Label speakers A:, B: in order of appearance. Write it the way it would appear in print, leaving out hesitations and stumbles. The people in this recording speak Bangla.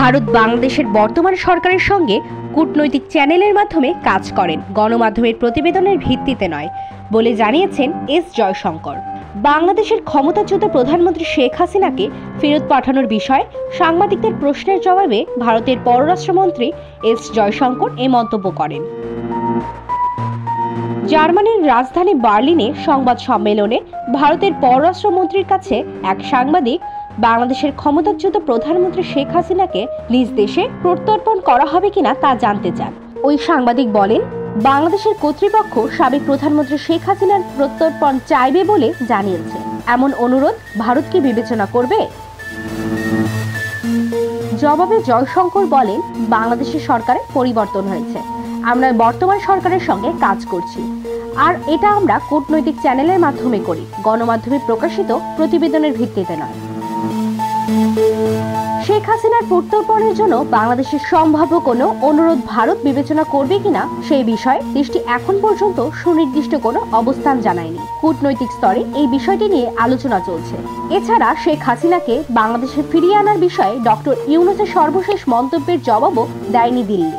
A: ভারত বাংলাদেশের বর্তমান সরকারের সঙ্গে কূটনৈতিক চ্যানেলের মাধ্যমে কাজ করেন, গণমাধ্যমের প্রতিবেদনের ভিত্তিতে নয় বলে জানিয়েছেন এস জয়শঙ্কর। বাংলাদেশের ক্ষমতাচ্যুত প্রধানমন্ত্রী শেখ হাসিনাকে ফেরত পাঠানোর বিষয়ে সাংবাদিকদের প্রশ্নের জবাবে ভারতের পররাষ্ট্রমন্ত্রী এস জয়শঙ্কর এ মন্তব্য করেন। জার্মানির রাজধানী বার্লিনে সংবাদ সম্মেলনে ভারতের পররাষ্ট্রমন্ত্রীর কাছে এক সাংবাদিক বাংলাদেশের ক্ষমতাচ্যুত প্রধানমন্ত্রী শেখ হাসিনাকে নিজ দেশে প্রত্যর্পণ করা হবে কিনা তা জানতে চান। ওই সাংবাদিক বলেন, বাংলাদেশের কর্তৃপক্ষ সাবেক প্রধানমন্ত্রী শেখ হাসিনার প্রত্যর্পণ চাইবে বলে জানিয়েছে। এমন অনুরোধ ভারত কি বিবেচনা করবে? জবাবে জয়শঙ্কর বলেন, বাংলাদেশের সরকারের পরিবর্তন হয়েছে, আমরা বর্তমান সরকারের সঙ্গে কাজ করছি, আর এটা আমরা কূটনৈতিক চ্যানেলের মাধ্যমে করি, গণমাধ্যমে প্রকাশিত প্রতিবেদনের ভিত্তিতে নয়। শেখ হাসিনার প্রত্যর্পণের জন্য বাংলাদেশের সম্ভাব্য কোনো অনুরোধ ভারত বিবেচনা করবে কিনা সেই বিষয়ে দেশটি এখন পর্যন্ত সুনির্দিষ্ট কোনো অবস্থান জানায়নি। কূটনৈতিক স্তরে এই বিষয়টি নিয়ে আলোচনা চলছে। এছাড়া শেখ হাসিনাকে বাংলাদেশে ফিরিয়ে আনার বিষয়ে ডক্টর ইউনূসের সর্বশেষ মন্তব্যের জবাবও দেয়নি দিল্লি।